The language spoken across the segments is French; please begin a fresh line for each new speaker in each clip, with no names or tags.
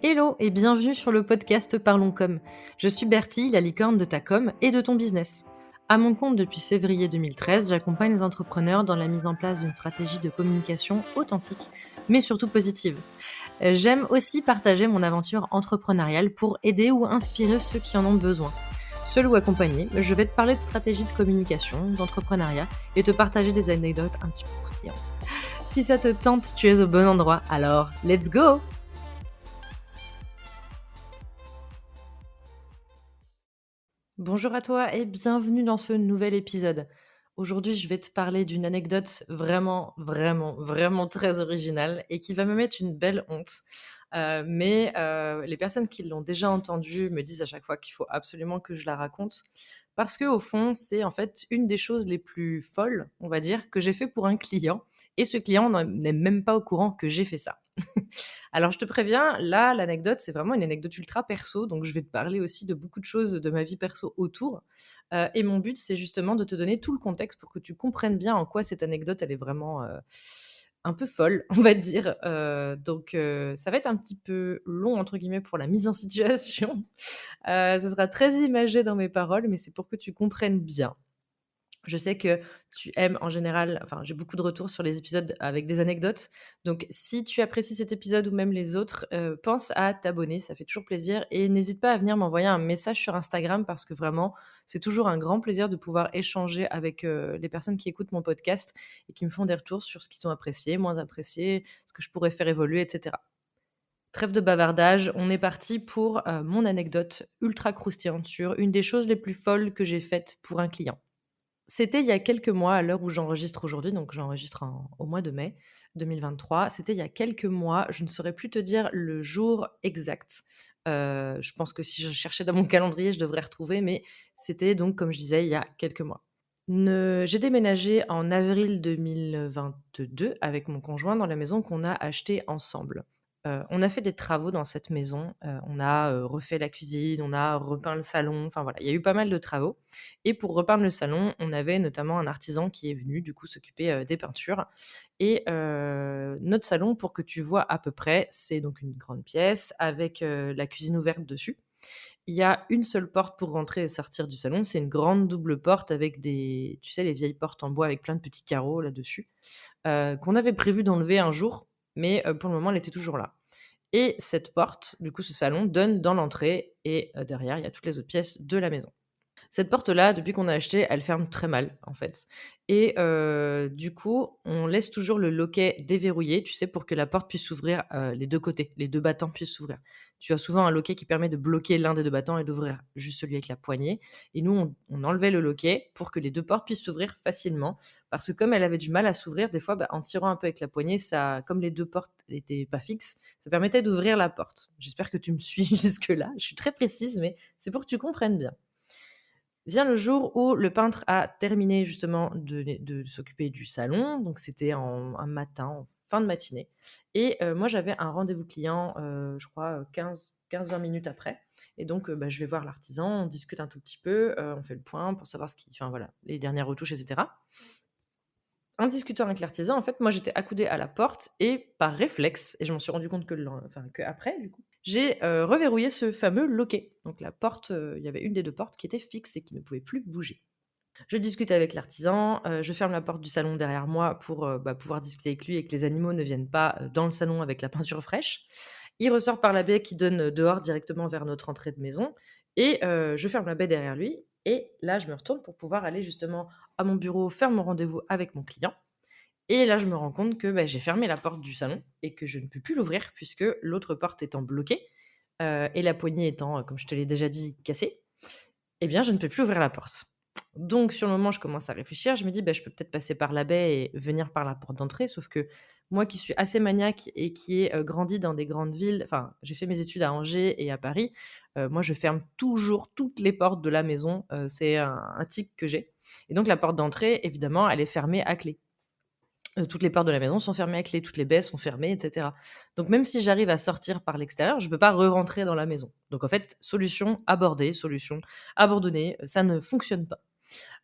Hello et bienvenue sur le podcast Parlons Com. Je suis Bertie, la licorne de ta com et de ton business. À mon compte depuis février 2013, j'accompagne les entrepreneurs dans la mise en place d'une stratégie de communication authentique, mais surtout positive. J'aime aussi partager mon aventure entrepreneuriale pour aider ou inspirer ceux qui en ont besoin. Seul ou accompagné, je vais te parler de stratégie de communication, d'entrepreneuriat et te partager des anecdotes un petit peu croustillantes. Si ça te tente, tu es au bon endroit, alors let's go! Bonjour à toi et bienvenue dans ce nouvel épisode. Aujourd'hui, je vais te parler d'une anecdote vraiment très originale et qui va me mettre une belle honte. Mais les personnes qui l'ont déjà entendue me disent à chaque fois qu'il faut absolument que je la raconte parce qu'au fond, c'est en fait une des choses les plus folles, on va dire, que j'ai fait pour un client et ce client n'est même pas au courant que j'ai fait ça. Alors je te préviens, là, l'anecdote, c'est vraiment une anecdote ultra perso, donc je vais te parler aussi de beaucoup de choses de ma vie perso autour. Et mon but, c'est justement de te donner tout le contexte pour que tu comprennes bien en quoi cette anecdote, elle est vraiment, un peu folle, on va dire. Donc ça va être un petit peu «long» entre guillemets pour la mise en situation. Ça sera très imagé dans mes paroles, mais c'est pour que tu comprennes bien. Je sais que tu aimes en général, enfin, j'ai beaucoup de retours sur les épisodes avec des anecdotes. Donc, si tu apprécies cet épisode ou même les autres, pense à t'abonner, ça fait toujours plaisir. Et n'hésite pas à venir m'envoyer un message sur Instagram parce que vraiment, c'est toujours un grand plaisir de pouvoir échanger avec les personnes qui écoutent mon podcast et qui me font des retours sur ce qu'ils ont apprécié, moins apprécié, ce que je pourrais faire évoluer, etc. Trêve de bavardage, on est parti pour mon anecdote ultra croustillante sur une des choses les plus folles que j'ai faites pour un client. C'était il y a quelques mois, à l'heure où j'enregistre aujourd'hui, donc j'enregistre au mois de mai 2023. C'était il y a quelques mois, je ne saurais plus te dire le jour exact. Je pense que si je cherchais dans mon calendrier, je devrais retrouver, mais c'était donc, comme je disais, il y a quelques mois. J'ai déménagé en avril 2022 avec mon conjoint dans la maison qu'on a achetée ensemble. On a fait des travaux dans cette maison, on a, refait la cuisine, on a repeint le salon, enfin voilà, il y a eu pas mal de travaux et pour repeindre le salon, on avait notamment un artisan qui est venu du coup s'occuper, des peintures et notre salon pour que tu vois à peu près, c'est donc une grande pièce avec, la cuisine ouverte dessus. Il y a une seule porte pour rentrer et sortir du salon. C'est une grande double porte avec des tu sais, les vieilles portes en bois avec plein de petits carreaux là-dessus, qu'on avait prévu d'enlever un jour, mais pour le moment, elle était toujours là et cette porte, du coup, ce salon donne dans l'entrée et derrière, il y a toutes les autres pièces de la maison. Cette porte-là, depuis qu'on a acheté, elle ferme très mal, en fait et du coup, on laisse toujours le loquet déverrouillé, tu sais, pour que la porte puisse s'ouvrir, les 2 côtés, les 2 battants puissent s'ouvrir. Tu as souvent un loquet qui permet de bloquer l'un des 2 battants et d'ouvrir juste celui avec la poignée et nous, on enlevait le loquet pour que les 2 portes puissent s'ouvrir facilement parce que comme elle avait du mal à s'ouvrir, des fois, bah, en tirant un peu avec la poignée, ça comme les 2 portes n'étaient pas fixes, ça permettait d'ouvrir la porte. J'espère que tu me suis jusque-là. Je suis très précise, mais c'est pour que tu comprennes bien. Vient le jour où le peintre a terminé justement de s'occuper du salon, donc c'était un matin, en fin de matinée et moi j'avais un rendez-vous client, je crois, 15-20 minutes après et donc bah, je vais voir l'artisan, on discute un tout petit peu, on fait le point pour savoir ce qui enfin voilà, les dernières retouches et cetera. En discutant avec l'artisan, en fait, moi, j'étais accoudée à la porte et par réflexe et je m'en suis rendu compte qu'après du coup, j'ai, reverrouillé ce fameux loquet. Donc la porte, il y avait une des 2 portes qui était fixe et qui ne pouvait plus bouger. Je discute avec l'artisan, je ferme la porte du salon derrière moi pour, bah, pouvoir discuter avec lui et que les animaux ne viennent pas, dans le salon avec la peinture fraîche. Il ressort par la baie qui donne, dehors directement vers notre entrée de maison et je ferme la baie derrière lui et là, je me retourne pour pouvoir aller justement à mon bureau, faire mon rendez-vous avec mon client et là, je me rends compte que, bah, j'ai fermé la porte du salon et que je ne peux plus l'ouvrir puisque l'autre porte étant bloquée, et la poignée étant, comme je te l'ai déjà dit, cassée, eh bien, je ne peux plus ouvrir la porte. Donc sur le moment, je commence à réfléchir, je me dis: «Bah, je peux peut-être passer par la baie et venir par la porte d'entrée». Sauf que moi qui suis assez maniaque et qui ai, grandi dans des grandes villes, enfin, j'ai fait mes études à Angers et à Paris, moi je ferme toujours toutes les portes de la maison, c'est un tic que j'ai et donc la porte d'entrée, évidemment, elle est fermée à clé. Toutes les portes de la maison sont fermées à clé, toutes les baies sont fermées et cetera. Donc même si j'arrive à sortir par l'extérieur, je peux pas re-rentrer dans la maison. Donc en fait, solution abordée, solution abandonnée, ça ne fonctionne pas.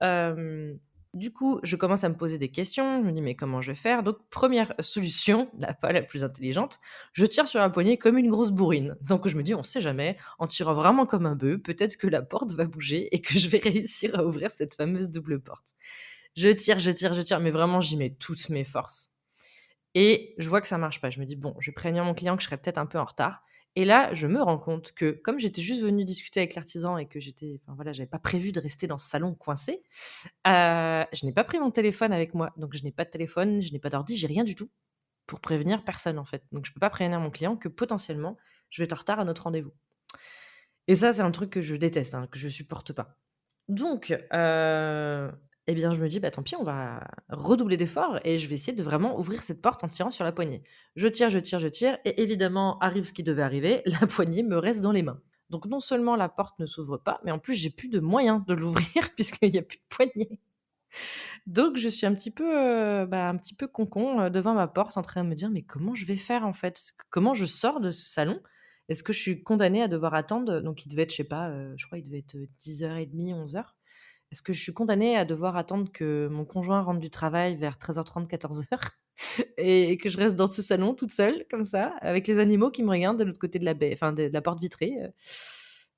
Hem Du coup, je commence à me poser des questions, je me dis: «Mais comment je vais faire?» Donc première solution, pas la plus intelligente, je tire sur la poignée comme une grosse bourrine. Donc je me dis: «On sait jamais, en tirant vraiment comme un bœuf, peut-être que la porte va bouger et que je vais réussir à ouvrir cette fameuse double porte». Je tire, je tire, je tire, mais vraiment j'y mets toutes mes forces. Et je vois que ça marche pas. Je me dis: «Bon, je vais prévenir mon client que je serai peut-être un peu en retard» et là, je me rends compte que comme j'étais juste venue discuter avec l'artisan et que j'avais pas prévu de rester dans ce salon coincé, je n'ai pas pris mon téléphone avec moi. Donc je n'ai pas de téléphone, je n'ai pas d'ordi, j'ai rien du tout pour prévenir personne, en fait. Donc je peux pas prévenir mon client que potentiellement, je vais être en retard à notre rendez-vous et ça, c'est un truc que je déteste, hein, que je supporte pas. Donc, et bien, je me dis: «Bah, tant pis, on va redoubler d'efforts et je vais essayer de vraiment ouvrir cette porte en tirant sur la poignée». Je tire, je tire, je tire et évidemment, arrive ce qui devait arriver, la poignée me reste dans les mains. Donc non seulement la porte ne s'ouvre pas, mais en plus, j'ai plus de moyen de l'ouvrir puisqu'il y a plus de poignée. Donc je suis un petit peu concon, devant ma porte en train de me dire: «Mais comment je vais faire, en fait? Comment je sors de ce salon? Est-ce que je suis condamnée à devoir attendre?» Donc il devait être, je sais pas, je crois il devait être, 10:30, 11:00. Est-ce que je suis condamnée à devoir attendre que mon conjoint rentre du travail vers 13:30, 14:00 et que je reste dans ce salon toute seule comme ça, avec les animaux qui me regardent de l'autre côté de la baie enfin de la porte vitrée,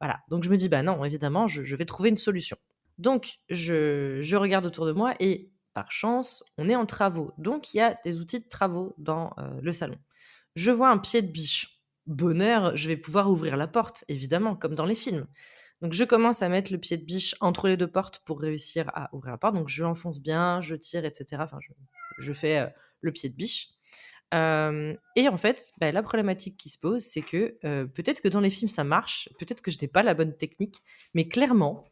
voilà. Donc je me dis: «Bah non, évidemment, je vais trouver une solution». Donc je regarde autour de moi et par chance, on est en travaux. Donc il y a des outils de travaux dans, le salon. Je vois un pied de biche. Bonheur, je vais pouvoir ouvrir la porte, évidemment, comme dans les films. Donc je commence à mettre le pied de biche entre les 2 portes pour réussir à ouvrir la porte. Donc je l'enfonce bien, je tire et cetera. Enfin je fais, le pied de biche. Et en fait, bah, la problématique qui se pose, c'est que, peut-être que dans les films ça marche, peut-être que je n'ai pas la bonne technique, mais clairement,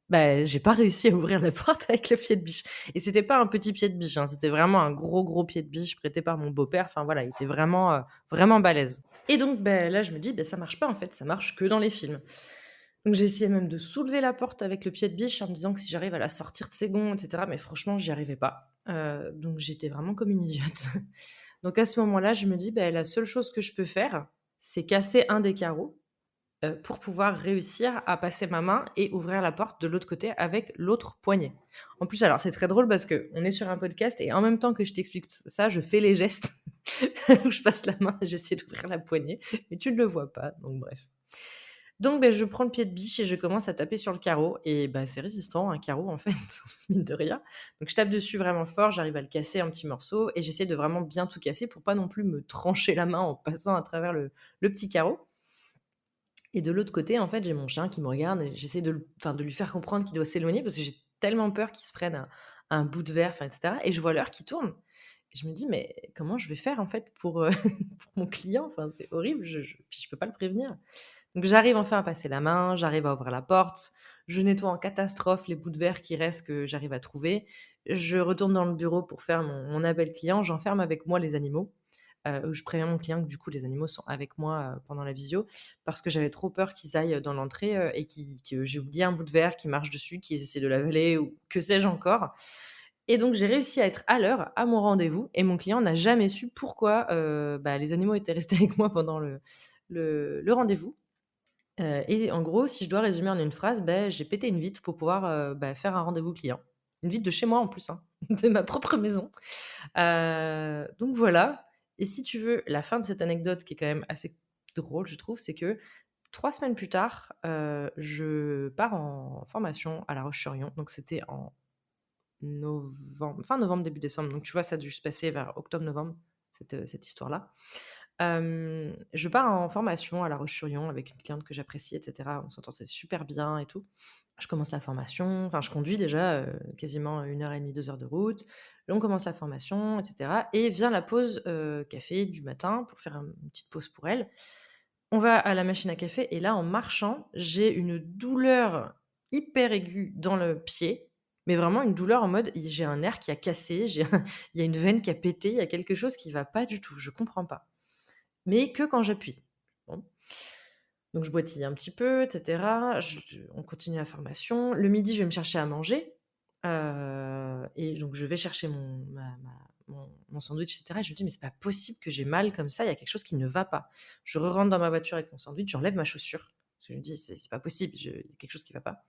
bah, j'ai pas réussi à ouvrir la porte avec le pied de biche et c'était pas un petit pied de biche, hein, c'était vraiment un gros, gros pied de biche prêté par mon beau-père. Enfin voilà, il était vraiment, vraiment balèze et donc beh, là, je me dis: «Beh, ça marche pas en fait, ça marche que dans les films». Donc j'ai essayé même de soulever la porte avec le pied de biche en me disant que si j'arrive à la sortir de ses gonds et cetera, mais franchement, j'y arrivais pas. Donc j'étais vraiment comme une idiote. Donc à ce moment-là, je me dis: «Beh, la seule chose que je peux faire, c'est casser un des carreaux, pour pouvoir réussir à passer ma main et ouvrir la porte de l'autre côté avec l'autre poignet». En plus, alors c'est très drôle parce qu'on est sur un podcast et en même temps que je t'explique ça, je fais les gestes où je passe la main et j'essaie d'ouvrir la poignée, mais tu ne le vois pas, donc bref. Donc beh, je prends le pied de biche et je commence à taper sur le carreau et bah, c'est résistant un carreau en fait, mine de rien. Donc je tape dessus vraiment fort, j'arrive à le casser en petits morceaux et j'essaie de vraiment bien tout casser pour pas non plus me trancher la main en passant à travers le petit carreau. Et de l'autre côté, en fait, j'ai mon chien qui me regarde et j'essaie de lui faire comprendre qu'il doit s'éloigner parce que j'ai tellement peur qu'il se prenne un bout de verre, enfin et cetera et je vois l'heure qui tourne et je me dis: «Mais comment je vais faire en fait pour, pour mon client?» Enfin, c'est horrible, puis je peux pas le prévenir. Donc j'arrive enfin à passer la main, j'arrive à ouvrir la porte, je nettoie en catastrophe les bouts de verre qui restent que j'arrive à trouver. Je retourne dans le bureau pour faire mon appel client, j'enferme avec moi les animaux. Je préviens mon client que du coup les animaux sont avec moi, pendant la visio parce que j'avais trop peur qu'ils aillent dans l'entrée, et que j'ai oublié un bout de verre, qu'ils marchent dessus, qu'ils essaient de l'avaler ou que sais-je encore et donc j'ai réussi à être à l'heure à mon rendez-vous et mon client n'a jamais su pourquoi, bah, les animaux étaient restés avec moi pendant le rendez-vous. Et en gros, si je dois résumer en une phrase, beh, j'ai pété une vitre pour pouvoir, bah, faire un rendez-vous client. Une vitre de chez moi en plus, hein, de ma propre maison. Donc voilà et si tu veux, la fin de cette anecdote qui est quand même assez drôle, je trouve, c'est que 3 semaines plus tard, je pars en formation à La Roche-sur-Yon. Donc c'était en fin novembre, début décembre. Donc tu vois, ça a dû se passer vers octobre-novembre, cette histoire-là. Je pars en formation à La Roche-sur-Yon avec une cliente que j'apprécie et cetera. On s'entendait super bien et tout. Je commence la formation, enfin je conduis déjà, quasiment 1 heure et demie, 2 heures de route. On commence la formation et cetera et vient la pause, café du matin pour faire une petite pause pour elle. On va à la machine à café et là, en marchant, j'ai une douleur hyper aiguë dans le pied, mais vraiment une douleur en mode, j'ai un nerf qui a cassé, il y a une veine qui a pété, il y a quelque chose qui va pas du tout, je comprends pas. Mais que quand j'appuie. Bon, donc je boitille un petit peu et cetera, on continue la formation. Le midi, je vais me chercher à manger, et donc je vais chercher mon sandwich et cetera et je me dis: «Mais c'est pas possible que j'ai mal comme ça, il y a quelque chose qui ne va pas». Je rentre dans ma voiture avec mon sandwich, j'enlève ma chaussure, parce que je me dis: «C'est pas possible, il y a quelque chose qui va pas».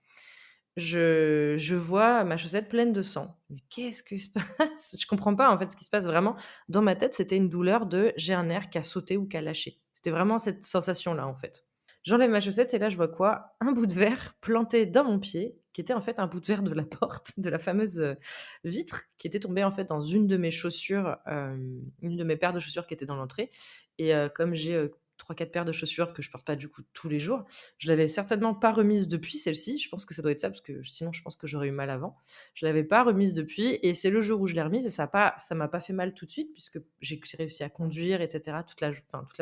je vois ma chaussette pleine de sang. Mais qu'est-ce qui se passe? Je comprends pas, en fait, ce qui se passe vraiment. Dans ma tête, c'était une douleur de: j'ai un nerf qui a sauté ou qui a lâché. C'était vraiment cette sensation-là, en fait. J'enlève ma chaussette et là, je vois quoi? Un bout de verre planté dans mon pied, qui était, en fait, un bout de verre de la porte, de la fameuse, vitre qui était tombée, en fait, dans une de mes chaussures, une de mes paires de chaussures qui était dans l'entrée et comme j'ai, 3-4 paires de chaussures que je porte pas, du coup, tous les jours, je l'avais certainement pas remise depuis celle-ci. Je pense que ça doit être ça parce que sinon je pense que j'aurais eu mal avant. Je l'avais pas remise depuis et c'est le jour où je l'ai remise et ça m'a pas fait mal tout de suite puisque j'ai réussi à conduire et cetera toute la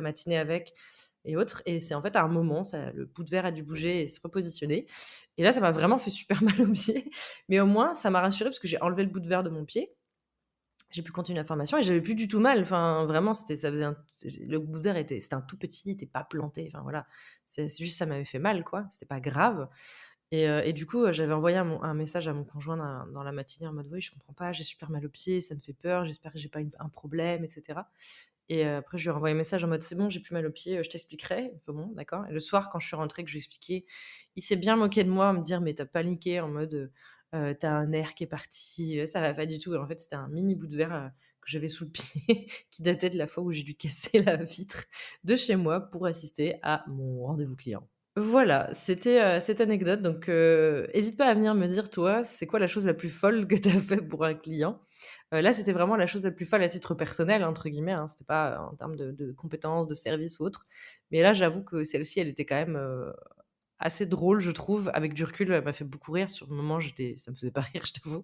matinée avec et autres et c'est en fait à un moment, ça le bout de verre a dû bouger et se repositionner et là ça m'a vraiment fait super mal au pied mais au moins ça m'a rassurée parce que j'ai enlevé le bout de verre de mon pied. J'ai pu continuer la formation et j'avais plus du tout mal. Enfin, vraiment, ça faisait le bout de verre c'était un tout petit, il était pas planté. Enfin voilà, c'est juste ça m'avait fait mal quoi. C'était pas grave. Et du coup, j'avais envoyé un message à mon conjoint dans la matinée en mode oui, je comprends pas, j'ai super mal au pied, ça me fait peur, j'espère que j'ai pas un problème, etc. Et après, je lui ai renvoyé un message en mode c'est bon, j'ai plus mal au pied, je t'expliquerai. Il me fait bon, d'accord. Et le soir, quand je suis rentrée, que je lui ai expliqué, il s'est bien moqué de moi, à me dire mais t'as paniqué en mode t'as un nerf qui est parti, ça va pas du tout. Et en fait, c'était un mini bout de verre que j'avais sous le pied qui datait de la fois où j'ai dû casser la vitre de chez moi pour assister à mon rendez-vous client. Voilà, c'était, cette anecdote donc hésite pas à venir me dire toi, c'est quoi la chose la plus folle que tu as fait pour un client? Là, c'était vraiment la chose la plus folle à titre «personnel» entre guillemets, hein, c'était pas en termes de compétences, de service ou autre. Mais là, j'avoue que celle-ci, elle était quand même, assez drôle, je trouve. Avec du recul, elle m'a fait beaucoup rire. Sur le moment, ça me faisait pas rire, je t'avoue.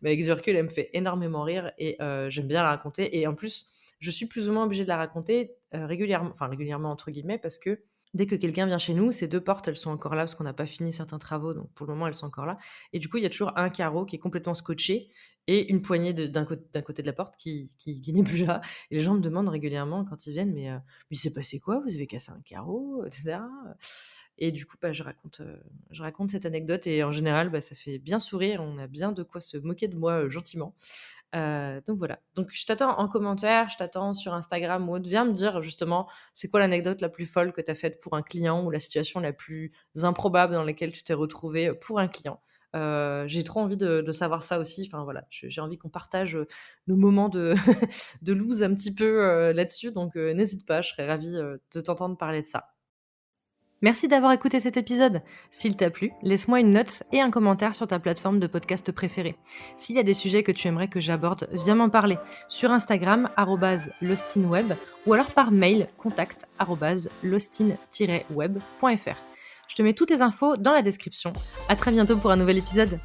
Mais avec du recul, elle me fait énormément rire et j'aime bien la raconter et en plus, je suis plus ou moins obligée de la raconter, régulièrement enfin «régulièrement» entre guillemets parce que dès que quelqu'un vient chez nous, ces 2 portes, elles sont encore là parce qu'on n'a pas fini certains travaux, donc pour le moment, elles sont encore là et du coup, il y a toujours un carreau qui est complètement scotché et une poignée d'un côté de la porte qui n'est plus là et les gens me demandent régulièrement quand ils viennent: «Mais il s'est passé quoi? Vous avez cassé un carreau?» et cetera. Et du coup, bah, je raconte cette anecdote et en général, bah, ça fait bien sourire. On a bien de quoi se moquer de moi, gentiment. Donc voilà. Donc je t'attends en commentaire, je t'attends sur Instagram ou autre. Viens me dire justement, c'est quoi l'anecdote la plus folle que tu as faite pour un client ou la situation la plus improbable dans laquelle tu t'es retrouvé, pour un client? J'ai trop envie de savoir ça aussi. Enfin voilà, j'ai envie qu'on partage, nos moments de de loose un petit peu, là-dessus donc n'hésite pas, je serais ravie, de t'entendre parler de ça. Merci d'avoir écouté cet épisode. S'il t'a plu, laisse-moi une note et un commentaire sur ta plateforme de podcast préférée. S'il y a des sujets que tu aimerais que j'aborde, viens m'en parler sur Instagram @lostinweb ou alors par mail contact @lostin-web.fr. Je te mets toutes les infos dans la description. À très bientôt pour un nouvel épisode.